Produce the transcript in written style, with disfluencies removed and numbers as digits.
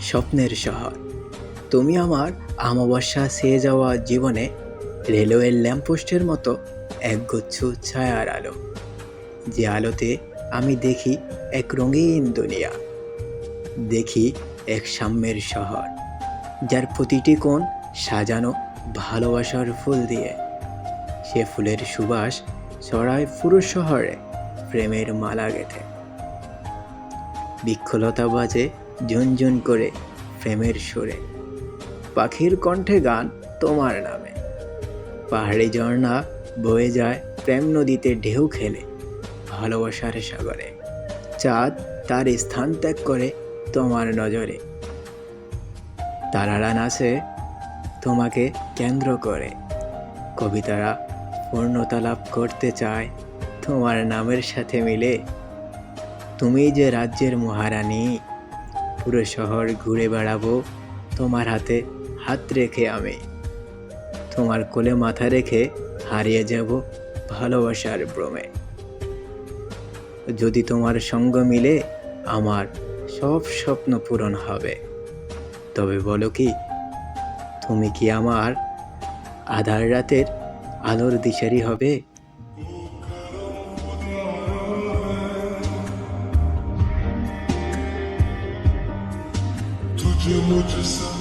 স্বপ্নের শহর। তুমি আমার অমাবস্যা ছেয়ে যাওয়া জীবনে রেলওয়ের ল্যাম্পপোস্টের মতো একগুচ্ছ ছায়ার আলো, যে আলোতে আমি দেখি এক রঙিন দুনিয়া, দেখি এক সাম্যের শহর, যার প্রতিটি কোণ সাজানো ভালোবাসার ফুল দিয়ে। সে ফুলের সুবাস ছড়ায় পুরো শহরে প্রেমের মালা গেঁথে। বৃক্ষলতা বাজে ঝুনঝুন করে প্রেমের সুরে, পাখির কণ্ঠে গান তোমার নামে। পাহাড়ি ঝর্ণা বয়ে যায় প্রেম নদীতে ঢেউ খেলে ভালোবাসার সাগরে। চাঁদ তার স্থান ত্যাগ করে তোমার নজরে। তারারা নাচে তোমাকে কেন্দ্র করে। কবিতারা পূর্ণতা লাভ করতে চায় তোমার নামের সাথে মিলে। তুমি যে রাজ্যের মহারানী, পুরো শহর ঘুরে বেড়াবো তোমার হাতে হাত রেখে আমি। তোমার কোলে মাথা রেখে হারিয়ে যাব ভালোবাসার ভ্রমে। যদি তোমার সঙ্গ মিলে আমার সব স্বপ্ন পূরণ হবে। তবে বলো কি, তুমি কি আমার আধার রাতের আলোর দিশারি হবে? तुझे मुझसे